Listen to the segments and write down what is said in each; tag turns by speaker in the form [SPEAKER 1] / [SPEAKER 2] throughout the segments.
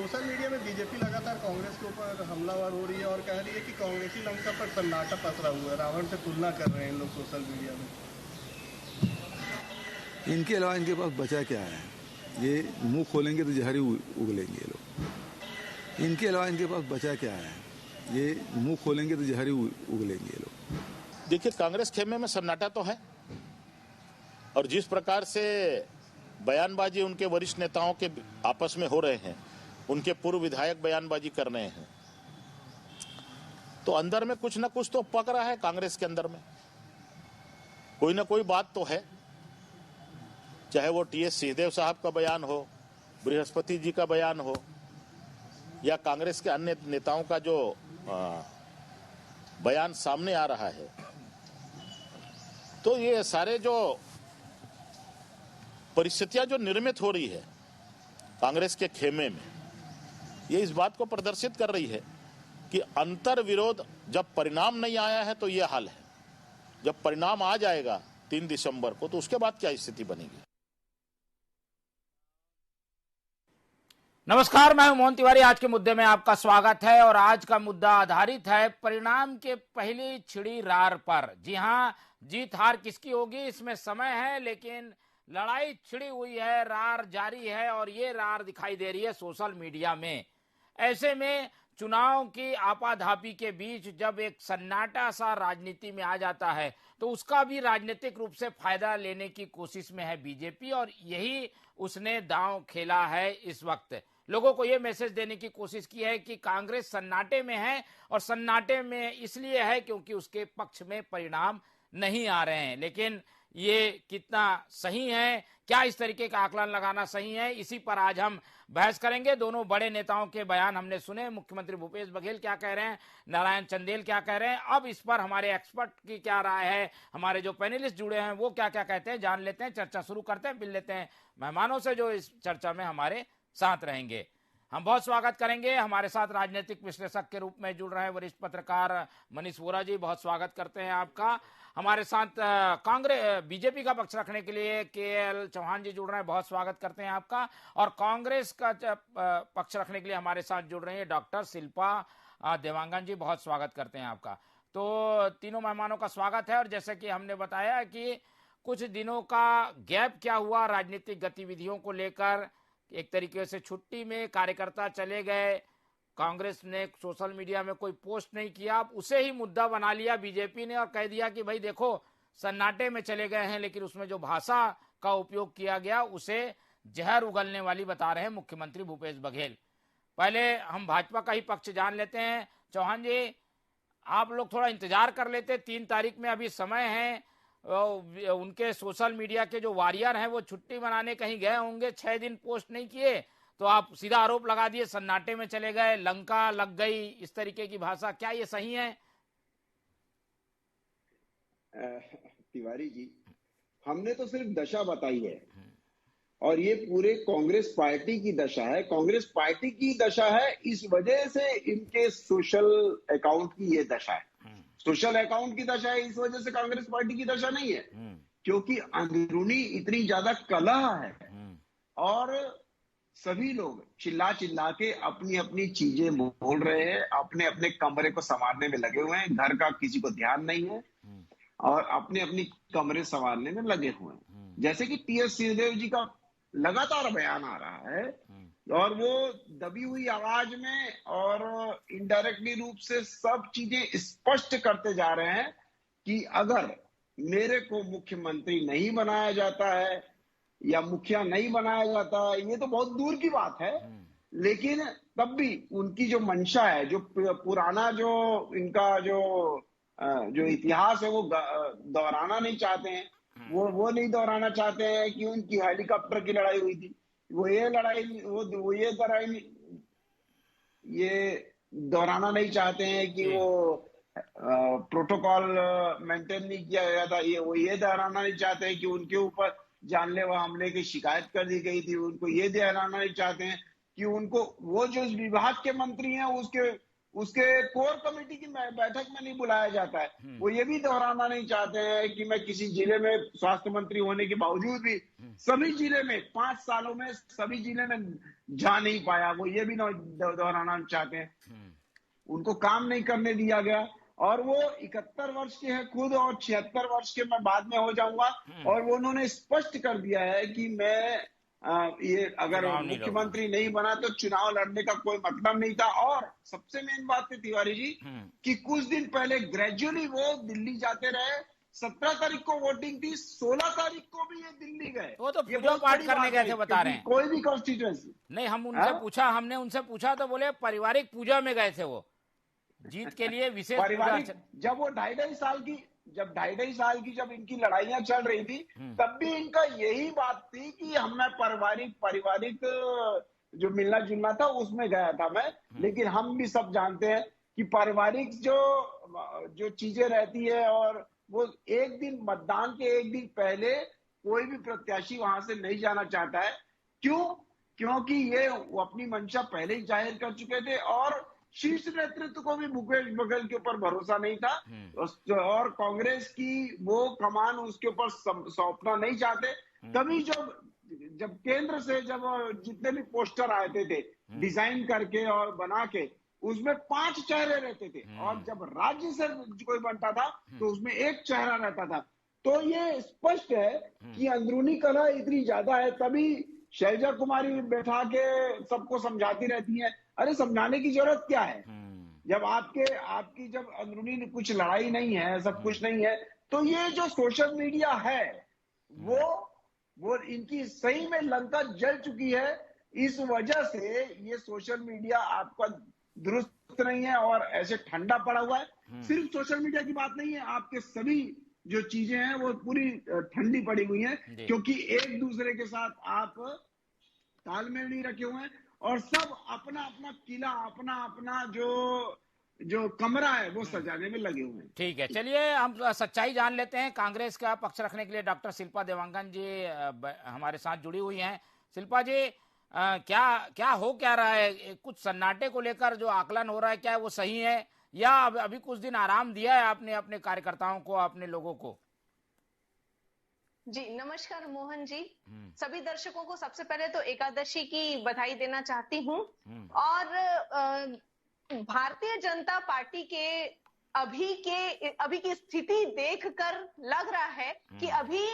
[SPEAKER 1] Social media में BJP लगातार कांग्रेस के ऊपर हमलावर हो रही है और कह रही है कि कांग्रेसी लंका पर सन्नाटा पसरा हुआ है, रावण से तुलना कर रहे हैं इन लोग सोशल मीडिया में।
[SPEAKER 2] इनके अलावा इनके पास बचा क्या है? ये मुंह खोलेंगे तो जहर ही उगलेंगे ये लोग। इनके अलावा इनके पास बचा क्या है? ये मुंह खोलेंगे तो जहर ही उगलेंगे ये लोग।
[SPEAKER 3] देखिए, कांग्रेस खेमे में सन्नाटा तो है, और जिस प्रकार से बयानबाजी उनके वरिष्ठ नेताओं के आपस में हो रहे हैं, उनके पूर्व विधायक बयानबाजी कर रहे हैं, तो अंदर में कुछ न कुछ तो पक रहा है कांग्रेस के अंदर में। कोई ना कोई बात तो है, चाहे वो टीएस सिंहदेव साहब का बयान हो, बृहस्पति जी का बयान हो, या कांग्रेस के अन्य नेताओं का जो बयान सामने आ रहा है। तो ये सारे जो परिस्थितियां जो निर्मित हो रही है कांग्रेस के खेमे में, ये इस बात को प्रदर्शित कर रही है कि अंतर विरोध जब परिणाम नहीं आया है तो ये हाल है। जब परिणाम आ जाएगा 3 दिसंबर को, तो उसके बाद क्या स्थिति बनेगी।
[SPEAKER 4] नमस्कार, मैं हूं मोहन तिवारी। आज के मुद्दे में आपका स्वागत है और आज का मुद्दा आधारित है परिणाम के पहली छिड़ी रार पर। जी हां, जीत हार किसकी होगी इसमें समय है, लेकिन लड़ाई छिड़ी हुई है, रार जारी है और ये रार दिखाई दे रही है सोशल मीडिया में। ऐसे में चुनाव की आपाधापी के बीच जब एक सन्नाटा सा राजनीति में आ जाता है तो उसका भी राजनीतिक रूप से फायदा लेने की कोशिश में है बीजेपी, और यही उसने दांव खेला है। इस वक्त लोगों को यह मैसेज देने की कोशिश की है कि कांग्रेस सन्नाटे में है, और सन्नाटे में इसलिए है क्योंकि उसके पक्ष में परिणाम नहीं आ रहे हैं। लेकिन ये कितना सही है, क्या इस तरीके का आकलन लगाना सही है, इसी पर आज हम बहस करेंगे। दोनों बड़े नेताओं के बयान हमने सुने। मुख्यमंत्री भूपेश बघेल क्या कह रहे हैं, नारायण चंदेल क्या कह रहे हैं, अब इस पर हमारे एक्सपर्ट की क्या राय है, हमारे जो पैनलिस्ट जुड़े हैं वो क्या क्या कहते हैं, जान लेते हैं। चर्चा शुरू करते हैं, मिल लेते हैं मेहमानों से जो इस चर्चा में हमारे साथ रहेंगे। हम बहुत स्वागत करेंगे, हमारे साथ राजनीतिक विश्लेषक के रूप में जुड़ रहे हैं वरिष्ठ पत्रकार मनीष वोरा जी, बहुत स्वागत करते हैं आपका। हमारे साथ कांग्रेस बीजेपी का पक्ष रखने के लिए केएल चौहान जी जुड़ रहे हैं, बहुत स्वागत करते हैं आपका। और कांग्रेस का पक्ष रखने के लिए हमारे साथ जुड़ रहे हैं डॉक्टर शिल्पा देवांगन जी, बहुत स्वागत करते हैं आपका। तो तीनों मेहमानों का स्वागत है। और जैसे कि हमने बताया कि कुछ दिनों का गैप क्या हुआ राजनीतिक गतिविधियों को लेकर, एक तरीके से छुट्टी में कार्यकर्ता चले गए, कांग्रेस ने सोशल मीडिया में कोई पोस्ट नहीं किया, अब उसे ही मुद्दा बना लिया बीजेपी ने और कह दिया कि भाई देखो सन्नाटे में चले गए हैं, लेकिन उसमें जो भाषा का उपयोग किया गया उसे जहर उगलने वाली बता रहे हैं मुख्यमंत्री भूपेश बघेल। पहले हम भाजपा का ही पक्ष जान लेते हैं। चौहान जी, आप लोग थोड़ा इंतजार कर लेते, 3 तारीख में अभी समय है। उनके सोशल मीडिया के जो वॉरियर हैं वो छुट्टी मनाने कहीं गए होंगे, 6 दिन पोस्ट नहीं किए, तो आप सीधा आरोप लगा दिए सन्नाटे में चले गए, लंका लग गई, इस तरीके की भाषा, क्या ये सही है?
[SPEAKER 5] तिवारी जी, हमने तो सिर्फ दशा बताई है और ये पूरे कांग्रेस पार्टी की दशा है। कांग्रेस पार्टी की दशा है, इस वजह से इनके सोशल अकाउंट की ये दशा है। सोशल अकाउंट की दशा है, इस वजह से कांग्रेस पार्टी की दशा नहीं है, क्योंकि अंदरूनी इतनी ज्यादा कलह है और सभी लोग चिल्ला चिल्ला के अपनी अपनी चीजें बोल रहे हैं, अपने अपने कमरे को संवारने में लगे हुए हैं, घर का किसी को ध्यान नहीं है और अपने अपनी कमरे संवारने में लगे हुए हैं। जैसे कि टीएस सिंहदेव जी का लगातार बयान आ रहा है और वो दबी हुई आवाज में और इनडायरेक्टली रूप से सब चीजें स्पष्ट करते जा रहे हैं कि अगर मेरे को मुख्यमंत्री नहीं बनाया जाता है या मुखिया नहीं बनाया जाता है, ये तो बहुत दूर की बात है, लेकिन तब भी उनकी जो मंशा है, जो पुराना जो इनका जो इतिहास है वो दोहराना नहीं चाहते हैं। वो नहीं दोहराना चाहते हैं कि उनकी हेलीकॉप्टर की लड़ाई हुई थी, वो ये दोहराना नहीं चाहते हैं कि वो प्रोटोकॉल मेंटेन नहीं किया गया था, वो ये दोहराना नहीं चाहते हैं कि उनके ऊपर जानलेवा हमले की शिकायत कर दी गई थी, उनको ये दोहराना नहीं चाहते हैं कि उनको वो जो विभाग के मंत्री हैं उसके उसके कोर कमेटी की बैठक में नहीं बुलाया जाता है। वो ये भी दोहराना नहीं चाहते हैं कि मैं किसी जिले में स्वास्थ्य मंत्री होने के बावजूद भी सभी जिले में 5 सालों में सभी जिले में जा नहीं पाया, वो ये भी दोहराना चाहते हैं। उनको काम नहीं करने दिया गया और वो 71 वर्ष के हैं खुद और 76 वर्ष के मैं बाद में हो जाऊंगा। और वो उन्होंने स्पष्ट कर दिया है कि मैं ये अगर मुख्यमंत्री नहीं बना तो चुनाव लड़ने का कोई मतलब नहीं था। और सबसे मेन बात है तिवारी जी कि कुछ दिन पहले ग्रेजुअली वो दिल्ली जाते रहे। 17 तारीख को वोटिंग थी, 16 तारीख को भी ये दिल्ली गए।
[SPEAKER 4] वो तो पूजा पाठ करने गए थे बता रहे हैं।
[SPEAKER 5] कोई भी कॉन्स्टिट्यूएंसी नहीं,
[SPEAKER 4] हमने उनसे पूछा तो बोले पारिवारिक पूजा में गए थे वो, जीत के लिए विशेष
[SPEAKER 5] पारिवारिक। जब वो ढाई साल की जब इनकी लड़ाइयां चल रही थी तब भी इनका यही बात थी कि हमें पारिवारिक जो मिलना जुलना था उसमें गया था मैं। लेकिन हम भी सब जानते हैं कि पारिवारिक जो चीजें रहती है और वो एक दिन मतदान के एक दिन पहले कोई भी प्रत्याशी वहां से नहीं जाना चाहता है। क्योंकि ये वो अपनी मंशा पहले ही जाहिर कर चुके थे और शीर्ष नेतृत्व को भी भूपेश बघेल के ऊपर भरोसा नहीं था और कांग्रेस की वो कमान उसके ऊपर सौंपना नहीं चाहते। तभी जब केंद्र से जब जितने भी पोस्टर आते थे डिजाइन करके और बना के उसमें 5 चेहरे रहते थे और जब राज्य से कोई बनता था तो उसमें 1 चेहरा रहता था। तो ये स्पष्ट है कि अंदरूनी कलह इतनी ज्यादा है। तभी शैलजा कुमारी बैठा के सबको समझाती रहती है। अरे समझाने की जरूरत क्या है जब आपकी जब अंदरूनी कुछ लड़ाई नहीं है, सब कुछ नहीं है। तो ये जो सोशल मीडिया है वो इनकी सही में लंका जल चुकी है। इस वजह से ये सोशल मीडिया आपका दुरुस्त नहीं है और ऐसे ठंडा पड़ा हुआ है। सिर्फ सोशल मीडिया की बात नहीं है, आपके सभी जो चीजें हैं वो पूरी ठंडी पड़ी हुई हैं क्योंकि एक दूसरे के साथ आप तालमेल नहीं रखे हुए हैं और सब अपना अपना किला अपना जो कमरा है वो सजाने में लगे हुए हैं।
[SPEAKER 4] ठीक है, चलिए हम सच्चाई जान लेते हैं। कांग्रेस का पक्ष रखने के लिए डॉक्टर शिल्पा देवांगन जी हमारे साथ जुड़ी हुई हैं। शिल्पा जी, क्या रहा है? कुछ सन्नाटे को लेकर जो आकलन हो रहा है, क्या वो सही है या अभी कुछ दिन आराम दिया है आपने अपने कार्यकर्ताओं को, अपने लोगों को?
[SPEAKER 6] जी नमस्कार मोहन जी, सभी दर्शकों को सबसे पहले तो एकादशी की बधाई देना चाहती हूँ। और भारतीय जनता पार्टी के अभी की स्थिति देखकर लग रहा है कि अभी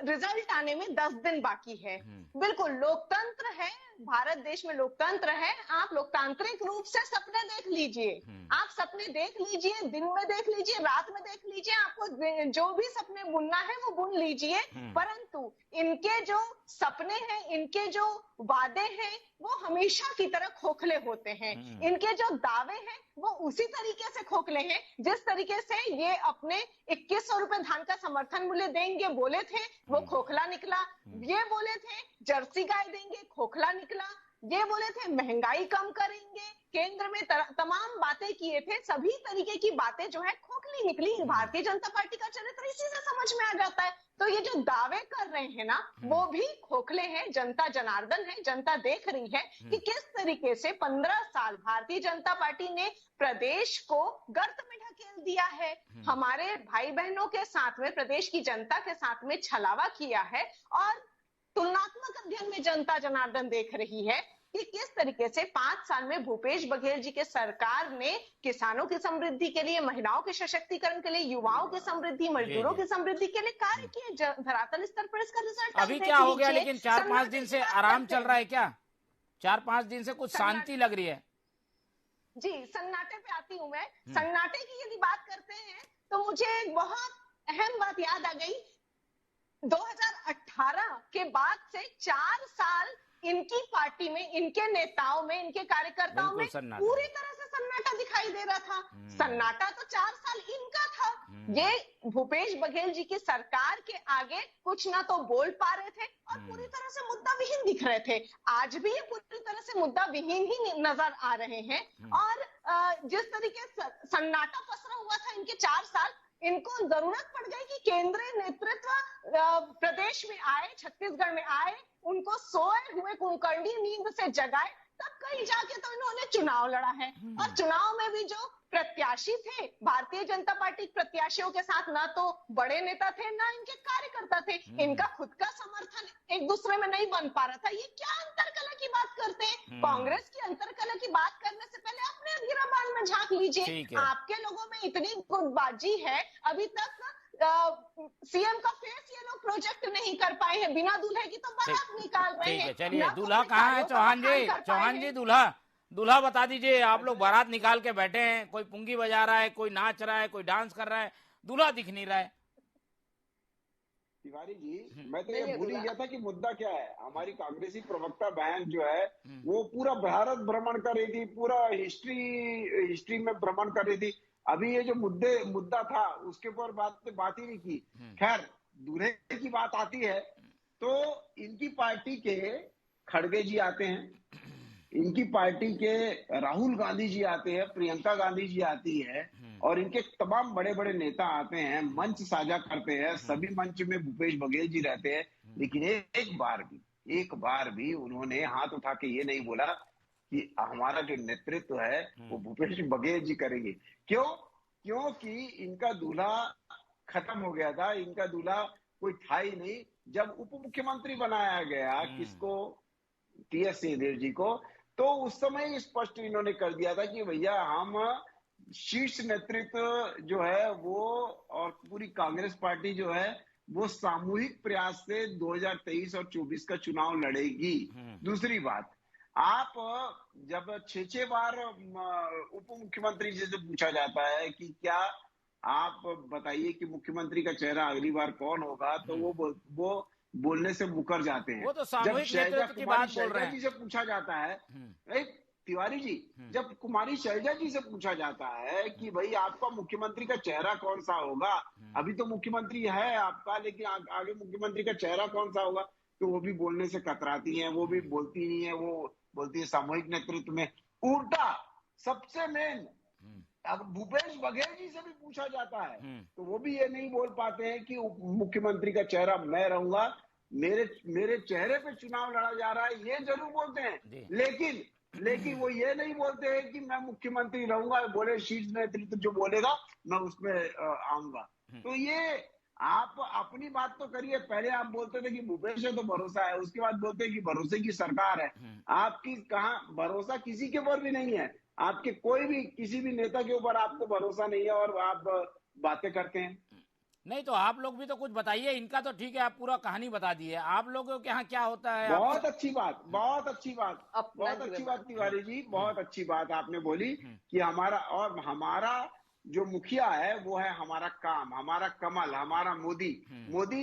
[SPEAKER 6] रिजल्ट आने में 10 दिन बाकी है। बिल्कुल लोकतंत्र है, भारत देश में लोकतंत्र है। आप लोकतांत्रिक रूप से सपने देख लीजिए, आप सपने देख लीजिए, दिन में देख लीजिए, रात में देख लीजिए, आपको जो भी सपने बुनना है वो बुन लीजिए। परंतु इनके जो सपने हैं, इनके जो वादे हैं वो हमेशा की तरह खोखले होते हैं। इनके जो दावे हैं वो उसी तरीके से खोखले हैं जिस तरीके से ये अपने 2100 रुपए धान का समर्थन मूल्य देंगे बोले थे, वो खोखला निकला। ये बोले थे जर्सी गाय देंगे, खोखला निकला। ये बोले थे महंगाई कम करेंगे, केंद्र में तमाम बातें किए थे, सभी तरीके की बातें जो है खोखली निकली। भारतीय जनता पार्टी का चरित्र इसी से समझ में आ जाता है। तो ये जो दावे कर रहे हैं ना वो भी खोखले हैं। जनता जनार्दन है, जनता देख रही है कि किस तरीके से 15 साल भारतीय जनता पार्टी ने प्रदेश को गर्त में ढकेल दिया है, हमारे भाई बहनों के साथ में, प्रदेश की जनता के साथ में छलावा किया है। और तुलनात्मक अध्ययन में जनता जनार्दन देख रही है कि किस तरीके से 5 साल में भूपेश बघेल जी के सरकार ने किसानों की समृद्धि के लिए, महिलाओं के सशक्तिकरण के लिए, युवाओं की समृद्धि, मजदूरों की समृद्धि के लिए कार्य किए। धरातल स्तर पर इसका रिजल्ट
[SPEAKER 4] अभी क्या हो गया? लेकिन 4-5 दिन से आराम चल रहा है क्या? 4-5 दिन से कुछ शांति लग रही है।
[SPEAKER 6] जी सन्नाटे पे आती हूँ मैं। सन्नाटे की यदि बात करते हैं तो मुझे एक बहुत अहम बात याद आ गई। 2018 के बाद से 4 साल इनकी पार्टी में, इनके नेताओं में, इनके कार्यकर्ताओं में पूरी तरह से सन्नाटा दिखाई दे रहा था। सन्नाटा तो 4 साल इनका था। ये भूपेश बघेल जी की सरकार के आगे कुछ ना तो बोल पा रहे थे और पूरी तरह से मुद्दा विहीन दिख रहे थे। आज भी ये पूरी तरह से मुद्दा विहीन ही नजर आ रहे हैं। और जिस तरीके से सन्नाटा पसरा हुआ था इनके 4 साल, इनको जरूरत पड़ गई कि केंद्रीय नेतृत्व प्रदेश में आए, छत्तीसगढ़ में आए, उनको सोए हुए कुंभकर्णी नींद से जगाए तब कहीं जाके तो इन्होंने चुनाव लड़ा है। और चुनाव में भी जो प्रत्याशी थे भारतीय जनता पार्टी प्रत्याशियों के साथ ना तो बड़े नेता थे ना इनके कार्यकर्ता थे, इनका खुद का समर्थन एक दूसरे में नहीं बन पा रहा था। ये क्या अंतरकलह की बात करते हैं? कांग्रेस की अंतरकलह की बात करने से पहले अपने गिराबान में झांक लीजिए। आपके लोगों में इतनी गुटबाजी है, अभी तक सीएम का फेस ये लोग प्रोजेक्ट नहीं कर पाए हैं, बिना दूल्हे की तो बारात निकाल रहे हैं।
[SPEAKER 4] चलिए, दूल्हा कहाँ है? चौहान जी दूल्हा बता दीजिए। आप लोग बारात निकाल के बैठे हैं, कोई पुंगी बजा रहा है, कोई नाच रहा है, कोई डांस कर रहा है, दूल्हा दिख नहीं रहा है।
[SPEAKER 5] तिवारी जी, मैं तो ये भूल ही गया था कि मुद्दा क्या है। हमारी कांग्रेसी प्रवक्ता बहन जो है वो पूरा भारत भ्रमण कर रही थी, पूरा हिस्ट्री में भ्रमण कर रही थी। अभी ये जो मुद्दा था उसके ऊपर बात ही नहीं की। खैर, दूल्हे की बात आती है तो इनकी पार्टी के खड़गे जी आते हैं, इनकी पार्टी के राहुल गांधी जी आते हैं, प्रियंका गांधी जी आती है और इनके तमाम बड़े बड़े नेता आते हैं, मंच साझा करते हैं। सभी मंच में भूपेश बघेल जी रहते हैं, लेकिन एक बार भी उन्होंने हाथ उठा के ये नहीं बोला कि हमारा जो नेतृत्व है वो भूपेश बघेल जी करेंगे। क्योंकि इनका दूल्हा खत्म हो गया था, इनका दूल्हा कोई था ही नहीं। जब उप मुख्यमंत्री बनाया गया किसको, टीएस सिंहदेव जी को, तो उस समय स्पष्ट इन्होंने कर दिया था कि भैया हम शीर्ष नेतृत्व जो है वो और पूरी कांग्रेस पार्टी जो है वो सामूहिक प्रयास से 2023 और 24 का चुनाव लड़ेगी। दूसरी बात, आप जब 6 बार उप मुख्यमंत्री जी से पूछा जाता है कि क्या आप बताइए कि मुख्यमंत्री का चेहरा अगली बार कौन होगा, तो वो बोलने से मुकर जाते हैं।
[SPEAKER 4] वो तो सामूहिक नेतृत्व की बात बोल रहे हैं।
[SPEAKER 5] जी से पूछा जाता है, तिवारी जी, जब कुमारी शैलजा जी से पूछा जाता है कि भाई आपका मुख्यमंत्री का चेहरा कौन सा होगा, अभी तो मुख्यमंत्री है आपका, लेकिन आगे मुख्यमंत्री का चेहरा कौन सा होगा, तो वो भी बोलने से कतराती हैं, वो भी बोलती नहीं है। वो बोलती है सामूहिक नेतृत्व में। उल्टा सबसे मेन अगर भूपेश बघेल जी से भी पूछा जाता है तो वो भी ये नहीं बोल पाते हैं कि मुख्यमंत्री का चेहरा मैं रहूंगा, मेरे चेहरे पे चुनाव लड़ा जा रहा है, ये जरूर बोलते हैं। लेकिन वो ये नहीं बोलते हैं कि मैं मुख्यमंत्री रहूंगा। बोले शीर्ष नेतृत्व जो बोलेगा मैं उसमें आऊंगा। तो ये आप अपनी बात तो करिए। पहले आप बोलते थे कि भूपेश है तो भरोसा है, उसके बाद बोलते हैं कि भरोसे की सरकार है। आपकी कहाँ भरोसा, किसी के ऊपर भी नहीं है। आपके कोई भी किसी भी नेता के ऊपर आपको भरोसा नहीं है और आप बातें करते हैं।
[SPEAKER 4] नहीं तो आप लोग भी तो कुछ बताइए। इनका तो ठीक है, आप पूरा कहानी बता दिए। आप लोगों के यहाँ क्या होता है?
[SPEAKER 5] बहुत अच्छी बात तिवारी जी, बहुत अच्छी बात आपने बोली कि हमारा जो मुखिया है वो है हमारा काम, हमारा कमल, हमारा मोदी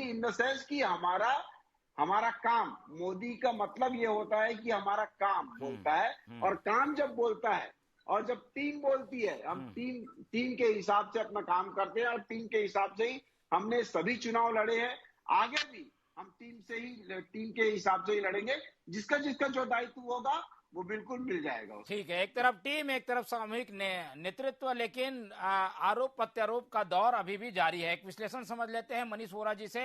[SPEAKER 5] इन द सेंस कि हमारा काम। मोदी का मतलब ये होता है कि हमारा काम बोलता है, और काम जब बोलता है और जब टीम बोलती है, हम टीम के हिसाब से अपना काम करते हैं और टीम के हिसाब से ही हमने सभी चुनाव लड़े हैं। आगे भी हम टीम के हिसाब से ही लड़ेंगे। जिसका जो दायित्व होगा वो बिल्कुल मिल जाएगा।
[SPEAKER 4] ठीक है, एक तरफ टीम, एक तरफ सामूहिक नेतृत्व, लेकिन आरोप प्रत्यारोप का दौर अभी भी जारी है। एक विश्लेषण समझ लेते हैं मनीष वोरा जी से।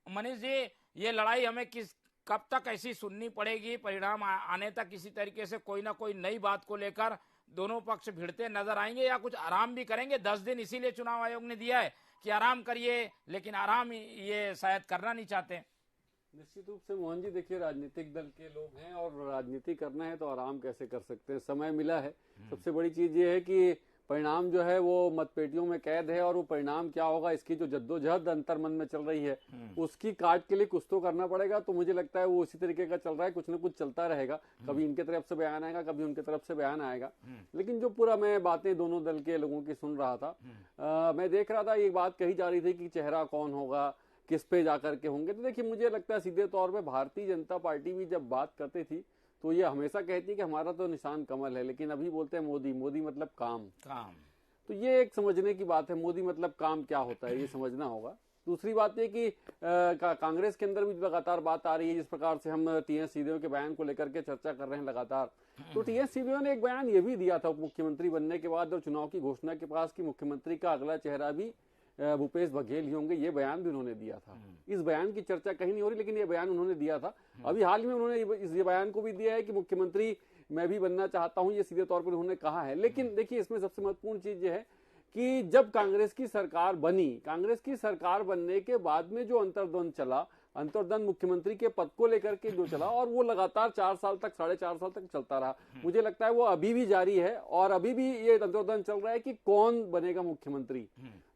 [SPEAKER 4] मनीष जी, ये लड़ाई हमें कब तक ऐसी सुननी पड़ेगी? परिणाम आने तक किसी तरीके से कोई ना कोई नई बात को लेकर दोनों पक्ष भिड़ते नजर आएंगे, या कुछ आराम भी करेंगे? 10 दिन इसीलिए चुनाव आयोग ने दिया है कि आराम करिए, लेकिन आराम ये शायद करना नहीं चाहते।
[SPEAKER 7] निश्चित रूप से मोहन जी, देखिए राजनीतिक दल के लोग हैं और राजनीति करना है तो आराम कैसे कर सकते हैं? समय मिला है। सबसे बड़ी चीज ये है कि परिणाम जो है वो मतपेटियों में कैद है, और वो परिणाम क्या होगा इसकी जो जद्दोजहद अंतर मन में चल रही है उसकी काट के लिए कुछ तो करना पड़ेगा। तो मुझे लगता है वो उसी तरीके का चल रहा है, कुछ न कुछ चलता रहेगा। कभी इनके तरफ से बयान आएगा, कभी उनके तरफ से बयान आएगा। लेकिन जो पूरा मैं बातें दोनों दल के लोगों की सुन रहा था, मैं देख रहा था ये बात कही जा रही थी कि चेहरा कौन होगा, किस पे जाकर के होंगे। तो देखिए, मुझे लगता है सीधे तौर पे भारतीय जनता पार्टी भी जब बात करती थी तो ये हमेशा कहती है कि हमारा तो निशान कमल है, लेकिन अभी बोलते हैं मोदी मतलब काम। तो ये एक समझने की बात है, मोदी मतलब काम क्या होता है ये समझना होगा। दूसरी बात ये कि कांग्रेस के अंदर भी लगातार बात आ रही है, जिस प्रकार से हम टीएस सिंहदेव के बयान को लेकर के चर्चा कर रहे हैं लगातार। तो टीएस सिंहदेव ने एक बयान ये भी दिया था मुख्यमंत्री बनने के बाद और चुनाव की घोषणा के पास कि मुख्यमंत्री का अगला चेहरा भी भूपेश बघेल ही होंगे, ये बयान भी उन्होंने दिया था। इस बयान की चर्चा कहीं नहीं हो रही, लेकिन ये बयान उन्होंने दिया था। अभी हाल में उन्होंने इस बयान को भी दिया है कि मुख्यमंत्री मैं भी बनना चाहता हूं, ये सीधे तौर पर उन्होंने कहा है। लेकिन देखिए, इसमें सबसे महत्वपूर्ण चीज ये है कि जब कांग्रेस की सरकार बनी, कांग्रेस की सरकार बनने के बाद में जो अंतर्द्वंद चला, अंतर्द्वंद मुख्यमंत्री के पद को लेकर के जो चला, और वो लगातार 4 साल तक, 4.5 साल तक चलता रहा। मुझे लगता है वो अभी भी जारी है, और अभी भी ये अंतर्द्वंद चल रहा है कि कौन बनेगा मुख्यमंत्री।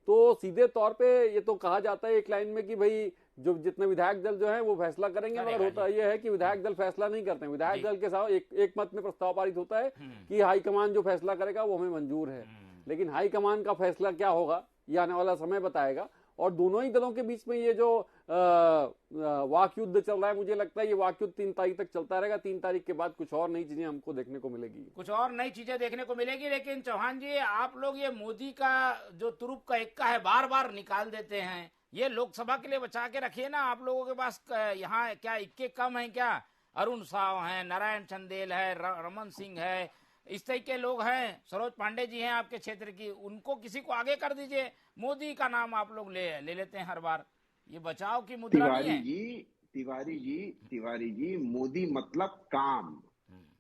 [SPEAKER 7] तो सीधे तौर पे ये तो कहा जाता है एक लाइन में कि भाई जो जितने विधायक दल जो है वो फैसला करेंगे, मगर होता यह है कि विधायक दल फैसला नहीं करते हैं। विधायक दल के साथ एक मत में प्रस्ताव पारित होता है कि हाईकमान जो फैसला करेगा वो हमें मंजूर है, लेकिन हाईकमान का फैसला क्या होगा ये आने वाला समय बताएगा। और दोनों ही दलों के बीच में ये जो वाक युद्ध चल रहा है, मुझे लगता है ये वाक युद्ध 3 तारीख तक चलता रहेगा। 3 तारीख के बाद कुछ और नई चीजें हमको देखने को मिलेगी,
[SPEAKER 4] कुछ और नई चीजें देखने को मिलेगी। लेकिन चौहान जी, आप लोग ये मोदी का जो तुरुप का इक्का है बार बार निकाल देते हैं, ये लोकसभा के लिए बचा के रखिए ना। आप लोगों के पास यहाँ क्या इक्के कम हैं क्या? अरुण साव है, नारायण चंदेल है, रमन सिंह है, इस तरह के लोग हैं, सरोज पांडे जी हैं आपके क्षेत्र की, उनको किसी को आगे कर दीजिए। मोदी का नाम आप लोग ले लेते हैं हर बार, ये बचाव की मुद्रा नहीं है।
[SPEAKER 5] तिवारी जी, मोदी मतलब काम,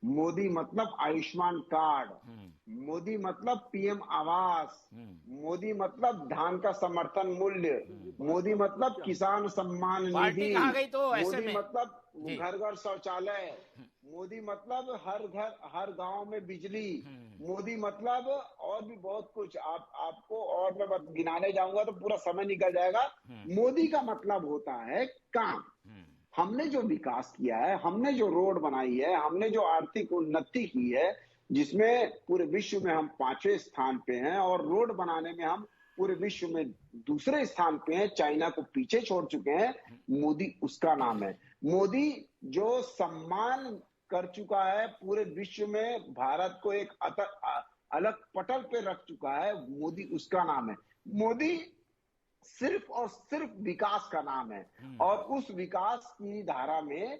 [SPEAKER 5] मोदी मतलब आयुष्मान कार्ड, मोदी मतलब पीएम आवास, मोदी मतलब धान का समर्थन मूल्य, मोदी मतलब किसान सम्मान निधि,
[SPEAKER 4] कहाँ गई तो ऐसे
[SPEAKER 5] मोदी
[SPEAKER 4] में
[SPEAKER 5] मतलब घर घर शौचालय, मोदी मतलब हर घर हर गांव में बिजली, मोदी मतलब और भी बहुत कुछ। आपको और मैं गिनाने जाऊंगा तो पूरा समय निकल जाएगा। मोदी का मतलब होता है काम। हमने जो विकास किया है, हमने जो रोड बनाई है, हमने जो आर्थिक उन्नति की है, जिसमें पूरे विश्व में हम 5वें स्थान पे हैं, और रोड बनाने में हम पूरे विश्व में दूसरे स्थान पे हैं, चाइना को पीछे छोड़ चुके हैं, मोदी उसका नाम है। मोदी जो सम्मान कर चुका है पूरे विश्व में, भारत को एक अलग पटल पे रख चुका है, मोदी उसका नाम है। मोदी सिर्फ और सिर्फ विकास का नाम है, और उस विकास की धारा में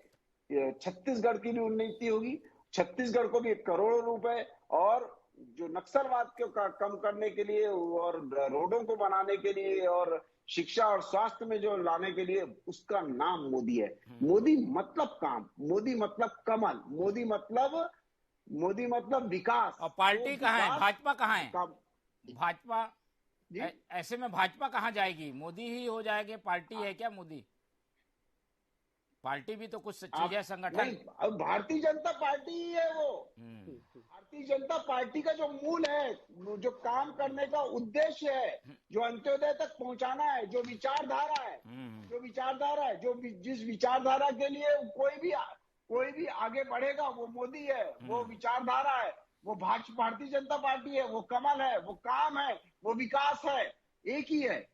[SPEAKER 5] छत्तीसगढ़ की भी उन्नति होगी। छत्तीसगढ़ को भी 1 करोड़ रुपए, और जो नक्सलवाद को कम करने के लिए और रोडों को बनाने के लिए और शिक्षा और स्वास्थ्य में जो लाने के लिए, उसका नाम मोदी है। मोदी मतलब काम, मोदी मतलब कमल, मोदी मतलब विकास।
[SPEAKER 4] और पार्टी कहाँ है? भाजपा कहाँ है? भाजपा ऐसे में भाजपा कहाँ जाएगी? मोदी ही हो जाएंगे? पार्टी है क्या मोदी? पार्टी भी तो कुछ चीजें, संगठन।
[SPEAKER 5] अब भारतीय जनता पार्टी ही है वो। भारतीय जनता पार्टी का जो मूल है, जो काम करने का उद्देश्य है, जो अंत्योदय तक पहुंचाना है, जो विचारधारा है, जो जिस विचारधारा के लिए कोई भी आगे बढ़ेगा, वो मोदी है, वो विचारधारा है, वो भारतीय जनता पार्टी है, वो कमल है, वो काम है, वो विकास है, एक ही है।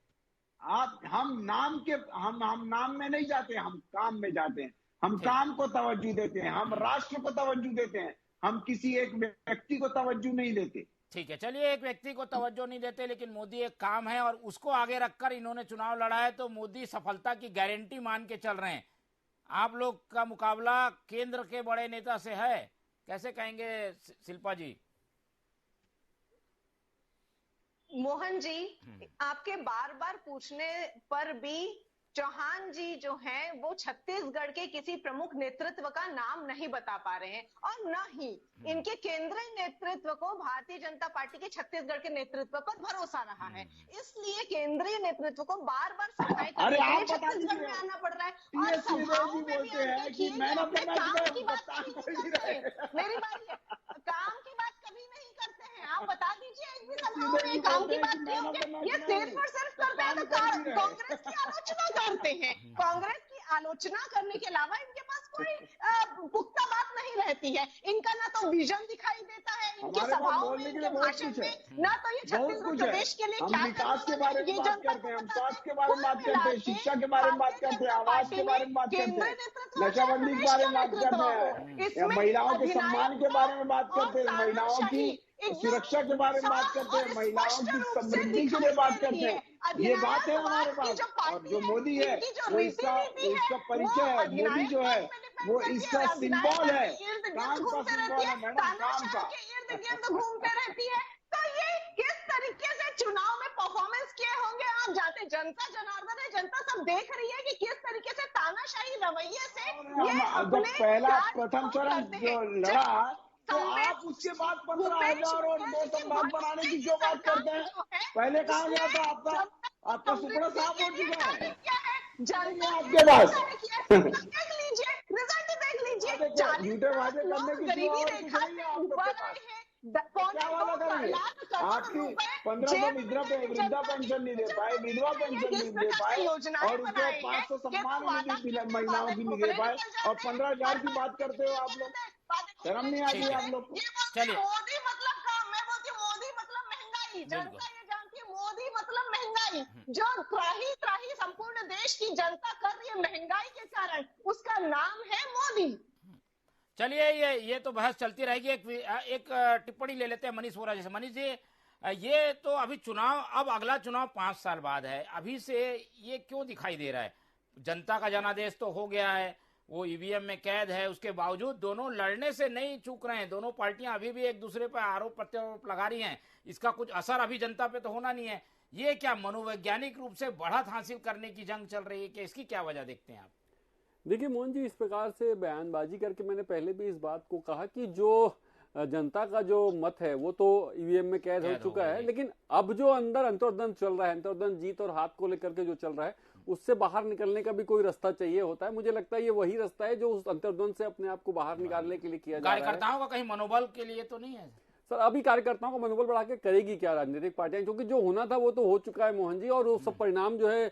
[SPEAKER 5] हम नाम में नहीं जाते, हम काम में जाते हैं। हम काम को तवज्जो देते हैं, हम राष्ट्र को तवज्जो देते हैं, हम किसी एक व्यक्ति को तवज्जो नहीं देते।
[SPEAKER 4] ठीक है, चलिए, एक व्यक्ति को तवज्जो नहीं देते, लेकिन मोदी एक काम है और उसको आगे रखकर इन्होंने चुनाव लड़ा है, तो मोदी सफलता की गारंटी मान के चल रहे हैं। आप लोग का मुकाबला केंद्र के बड़े नेता से है, कैसे कहेंगे शिल्पा जी?
[SPEAKER 6] मोहन जी, आपके बार बार पूछने पर भी चौहान जी जो हैं वो छत्तीसगढ़ के किसी प्रमुख नेतृत्व का नाम नहीं बता पा रहे हैं, और न ही इनके केंद्रीय नेतृत्व को भारतीय जनता पार्टी के छत्तीसगढ़ के नेतृत्व पर भरोसा रहा है। इसलिए केंद्रीय नेतृत्व को बार बार सफाई करने के लिए छत्तीसगढ़ में आना पड़ रहा है, और सभाओं में भी आप देखिए काम की बात नहीं करते हैं। मेरी बात है, काम की बात कभी नहीं करते हैं। आप बता दीजिए एक भी सभाओं में काम की बात नहीं होगी, ये सिर्फ और सिर्फ करते हैं तो कांग्रेस की आलोचना करते हैं। कांग्रेस की आलोचना करने के अलावा इनके पास कोई पुख्ता बात नहीं रहती है। इनका ना तो विजन दिखाई देता है इनकी सभाओं में, इनके भाषण में, ना तो ये छत्तीसगढ़ प्रदेश के लिए क्या
[SPEAKER 5] विकास के बारे में बात करते हैं, हम स्वास्थ्य के बारे में बात करते हैं, शिक्षा के बारे में बात करते हैं, आवास के बारे में बात करते हैं, नशाबंदी के बारे में बात करते हैं, महिलाओं के सम्मान के बारे में बात करते हैं, महिलाओं की सुरक्षा के बारे में बात करते हैं, महिलाओं की समृद्धि के लिए बात करते हैं। ये बात है हमारे पास। और जो मोदी है वो इसका परिचय है। मोदी जो है वो इसका सिंबल है, काम का सिंबल है मैडम, काम का।
[SPEAKER 6] इर्द गिर्द घूमते रहती है, तो ये किस तरीके से चुनाव में परफॉर्मेंस किए होंगे बात जानते हैं, जनता जनार्दन है, जनता सब देख रही है कि किस तरीके से तानाशाही रवैये से ये
[SPEAKER 5] जब
[SPEAKER 6] अपने
[SPEAKER 5] पहला
[SPEAKER 6] कार्य
[SPEAKER 5] प्रथम
[SPEAKER 6] को
[SPEAKER 5] चरण
[SPEAKER 6] करते
[SPEAKER 5] जो
[SPEAKER 6] हैं।
[SPEAKER 5] लड़ा तो
[SPEAKER 6] संवेद-
[SPEAKER 5] आप उसके बाद 15,000 और 2 संवाद बनाने की जो बात करते हैं, पहले कहा गया था आपका सुपड़ा साफ हो चुका है
[SPEAKER 6] जनता
[SPEAKER 5] आपके पास।
[SPEAKER 6] देख लीजिए, रिजल्ट देख लीजिए,
[SPEAKER 5] झूठे वादे करने की
[SPEAKER 6] गरीबी
[SPEAKER 5] और
[SPEAKER 6] रेखा
[SPEAKER 5] कुछ नहीं है
[SPEAKER 6] से
[SPEAKER 5] आप लोग
[SPEAKER 6] ऊपर
[SPEAKER 5] के
[SPEAKER 6] आए
[SPEAKER 5] पास।
[SPEAKER 6] हैं।
[SPEAKER 5] क्या वादा करेंगे? आपकी 1500 वृद्धा पेंशन नहीं दे पाए, विधवा पेंशन नहीं दे पाए, और उसके 500 सम्मान निधि महिलाओं की नहीं दे पाए, और 15,000 की बात करते हो आप लोग। शर्म नहीं आती आप लोग को?
[SPEAKER 4] चलिए।
[SPEAKER 6] मोदी मतलब का, मैं बोलती हूँ मोदी मतलब महंगाई। जनता ये जानती है मोदी मतलब महंगाई, जो त्राही त्राही संपूर्ण देश की जनता कर रही है महंगाई के कारण, उसका नाम है मोदी।
[SPEAKER 4] चलिए, ये तो बहस चलती रहेगी। एक टिप्पणी ले लेते हैं मनीष वोरा जैसे। मनीष जी, ये तो अभी चुनाव, अब अगला चुनाव 5 साल बाद है, अभी से ये क्यों दिखाई दे रहा है? जनता का जनादेश तो हो गया है, वो ईवीएम में कैद है, उसके बावजूद दोनों लड़ने से नहीं चूक रहे हैं। दोनों पार्टियां अभी भी एक दूसरे पर आरोप प्रत्यारोप लगा रही हैं। इसका कुछ असर अभी जनता पे तो होना नहीं है। ये क्या मनोवैज्ञानिक रूप से बढ़त हासिल करने की जंग चल रही है कि इसकी क्या वजह देखते हैं आप?
[SPEAKER 7] देखिए मोहन जी, इस प्रकार से बयानबाजी करके मैंने पहले भी इस बात को कहा कि जो जनता का जो मत है वो तो ईवीएम में कैद हो चुका है, लेकिन अब जो अंदर अंतर्द्वंद चल रहा है, अंतर्द्वंद जीत और हाथ को लेकर के जो चल रहा है, उससे बाहर निकलने का भी कोई रास्ता चाहिए होता है। मुझे लगता है ये वही रास्ता है जो उस अंतर्द्वंद से अपने आप को बाहर निकालने के लिए किया जा रहा है।
[SPEAKER 4] कार्यकर्ताओं का कहीं मनोबल के लिए तो नहीं है
[SPEAKER 7] सर? अभी कार्यकर्ताओं का मनोबल बढ़ा के करेगी क्या राजनीतिक पार्टियां? क्योंकि जो होना था वो तो हो चुका है मोहन जी, और वो सब परिणाम जो है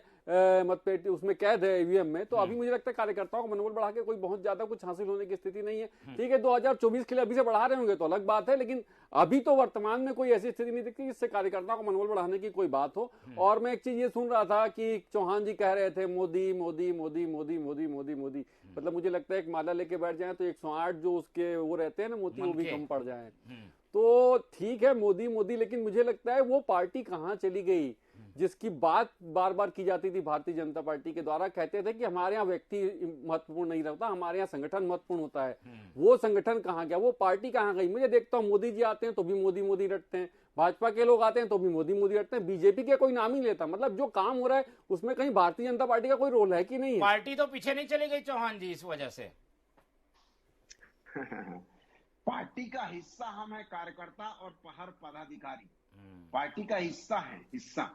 [SPEAKER 7] मतपेटी उसमें कैद है ईवीएम में। तो अभी मुझे लगता है कार्यकर्ताओं का मनोबल बढ़ा के कोई बहुत ज्यादा कुछ हासिल होने की स्थिति नहीं है। ठीक है, 2024 के लिए अभी से बढ़ा रहे होंगे तो अलग बात है, लेकिन अभी तो वर्तमान में कोई ऐसी स्थिति नहीं दिखती जिससे कार्यकर्ताओं का मनोबल बढ़ाने की कोई बात हो। और मैं एक चीज ये सुन रहा था कि चौहान जी कह रहे थे मोदी मोदी मोदी मोदी मोदी मोदी मोदी, मतलब मुझे लगता है एक माला लेके बैठ जाए तो 108 जो उसके वो रहते हैं ना मोती, वो भी कम पड़ जाए। तो ठीक है मोदी मोदी, लेकिन मुझे लगता है वो पार्टी कहाँ चली गई जिसकी बात बार बार की जाती थी भारतीय जनता पार्टी के द्वारा। कहते थे कि हमारे यहाँ व्यक्ति महत्वपूर्ण नहीं रहता, हमारे यहाँ संगठन महत्वपूर्ण होता है। वो संगठन कहाँ गया, वो पार्टी कहाँ गई? मुझे देखता हूँ मोदी जी आते हैं तो भी मोदी मोदी रटते हैं, भाजपा के लोग आते हैं तो भी मोदी मोदी रटते हैं, बीजेपी के कोई नाम ही नहीं लेता। मतलब जो काम हो रहा है उसमें कहीं भारतीय जनता पार्टी का कोई रोल है कि नहीं है?
[SPEAKER 4] पार्टी तो पीछे नहीं चली गई चौहान जी इस वजह से?
[SPEAKER 5] पार्टी का हिस्सा हम है कार्यकर्ता और हर पदाधिकारी पार्टी का हिस्सा है, हिस्सा।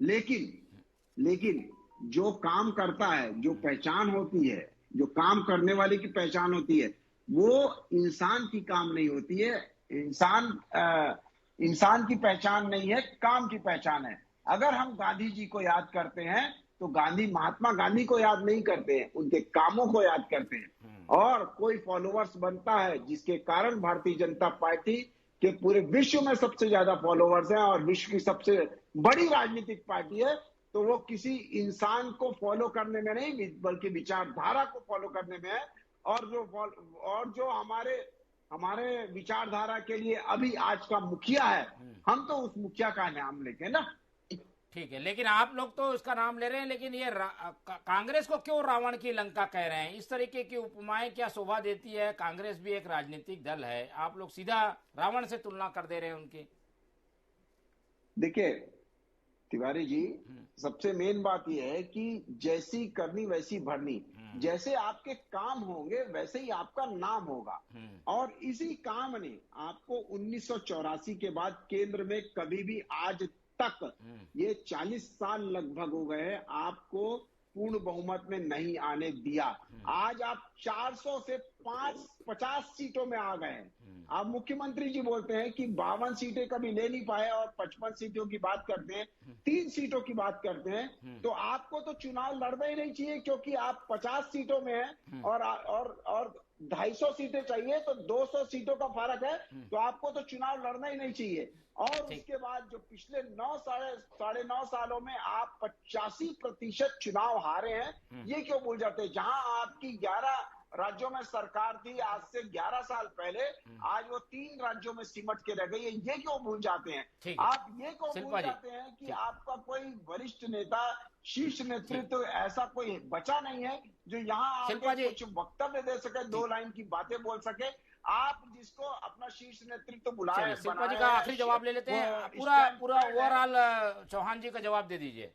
[SPEAKER 5] लेकिन जो काम करता है, जो पहचान होती है, जो काम करने वाले की पहचान होती है, वो इंसान की काम नहीं होती है। इंसान की पहचान नहीं है, काम की पहचान है। अगर हम गांधी जी को याद करते हैं तो महात्मा गांधी को याद नहीं करते हैं, उनके कामों को याद करते हैं। और कोई फॉलोअर्स बनता है जिसके कारण भारतीय जनता पार्टी के पूरे विश्व में सबसे ज्यादा फॉलोअर्स हैं और विश्व की सबसे बड़ी राजनीतिक पार्टी है, तो वो किसी इंसान को फॉलो करने में नहीं बल्कि विचारधारा को फॉलो करने में है। और जो हमारे विचारधारा के लिए अभी आज का मुखिया है, हम तो उस मुखिया का नाम लेके ना।
[SPEAKER 4] ठीक है, लेकिन आप लोग तो इसका नाम ले रहे हैं, लेकिन ये कांग्रेस को क्यों रावण की लंका कह रहे हैं? इस तरीके की उपमाएं क्या शोभा देती है? कांग्रेस भी एक राजनीतिक दल है, आप लोग सीधा रावण से तुलना कर दे रहे हैं उनकी।
[SPEAKER 5] देखिए तिवारी जी, सबसे मेन बात यह है कि जैसी करनी वैसी भरनी। जैसे आपके काम होंगे वैसे ही आपका नाम होगा। और इसी काम ने आपको 1984 के बाद केंद्र में कभी भी आज तक ये 40 साल लगभग हो गए हैं, आपको पूर्ण बहुमत में नहीं आने दिया। आज आप 400 से 50 सीटों में आ गए हैं। आप मुख्यमंत्री जी बोलते हैं कि 52 सीटें कभी ले नहीं पाए और 55 सीटों की बात करते हैं, 3 सीटों की बात करते हैं। तो आपको तो चुनाव लड़ना ही नहीं चाहिए, क्योंकि आप 50 सीटों में हैं और 250 सीटें चाहिए, तो 200 सीटों का फर्क है। तो आपको तो चुनाव लड़ना ही नहीं चाहिए। और उसके बाद जो पिछले 9 9.5 सालों में आप 85% चुनाव हारे हैं, ये क्यों भूल जाते हैं? जहां आपकी 11 राज्यों में सरकार थी आज से 11 साल पहले, आज वो 3 राज्यों में सिमट के रह गई है, ये क्यों भूल जाते हैं? आप ये क्यों भूल जाते हैं कि आपका कोई वरिष्ठ नेता, शीर्ष नेतृत्व ऐसा कोई बचा नहीं है जो यहाँ आके कुछ वक्तव्य दे सके, 2 लाइन की बातें बोल सके। आप जिसको अपना शीर्ष नेतृत्व बुलाया,
[SPEAKER 4] शिल्पा जी का आखिरी जवाब ले लेते हैं, पूरा ओवरऑल चौहान जी का जवाब दे दीजिए।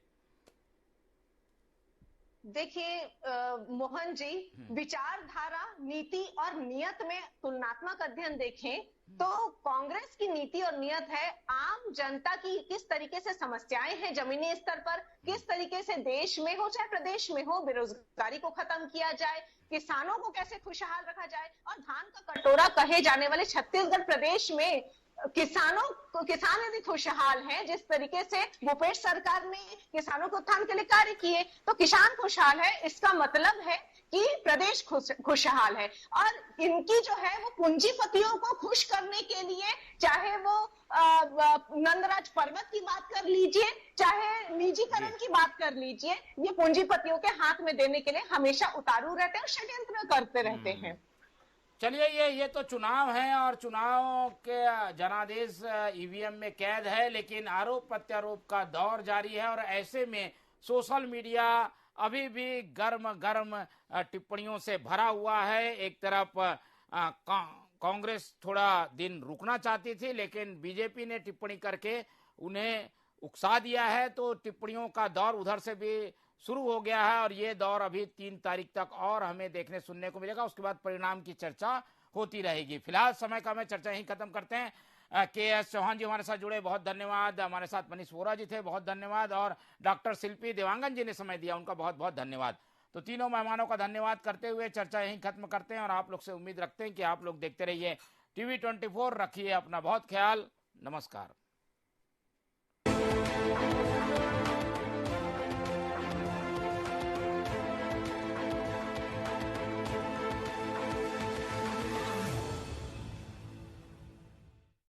[SPEAKER 6] देखिए मोहन जी, विचारधारा, नीति और नियत में तुलनात्मक अध्ययन देखें तो कांग्रेस की नीति और नियत है आम जनता की किस तरीके से समस्याएं हैं जमीनी स्तर पर, किस तरीके से देश में हो चाहे प्रदेश में हो बेरोजगारी को खत्म किया जाए, किसानों को कैसे खुशहाल रखा जाए। और धान का कटोरा कहे जाने वाले छत्तीसगढ़ प्रदेश में किसान यदि खुशहाल हैं, जिस तरीके से भूपेश सरकार ने किसानों के उत्थान के लिए कार्य किए, तो किसान खुशहाल है, इसका मतलब है कि प्रदेश खुशहाल है। और इनकी जो है वो पूंजीपतियों को खुश करने के लिए, चाहे वो नंदराज पर्वत की बात कर लीजिए, चाहे निजीकरण की बात कर लीजिए, ये पूंजीपतियों के हाथ में देने के लिए हमेशा उतारू रहते हैं और षड्यंत्र करते रहते हैं।
[SPEAKER 4] चलिए, ये तो चुनाव है और चुनाव के जनादेश ईवीएम में कैद है, लेकिन आरोप प्रत्यारोप का दौर जारी है और ऐसे में सोशल मीडिया अभी भी गर्म गर्म टिप्पणियों से भरा हुआ है। एक तरफ कांग्रेस थोड़ा दिन रुकना चाहती थी, लेकिन बीजेपी ने टिप्पणी करके उन्हें उकसा दिया है, तो टिप्पणियों का दौर उधर से भी शुरू हो गया है और ये दौर अभी 3 तारीख तक और हमें देखने सुनने को मिलेगा। उसके बाद परिणाम की चर्चा होती रहेगी। फिलहाल समय का हमें चर्चा यहीं खत्म करते हैं। के.एस. चौहान जी हमारे साथ जुड़े, बहुत धन्यवाद। हमारे साथ मनीष वोरा जी थे, बहुत धन्यवाद। और डॉक्टर शिल्पी देवांगन जी ने समय दिया, उनका बहुत बहुत धन्यवाद। तो तीनों मेहमानों का धन्यवाद करते हुए चर्चा यहीं खत्म करते हैं और आप लोग से उम्मीद रखते हैं कि आप लोग देखते रहिए TV24। रखिए अपना बहुत ख्याल। नमस्कार।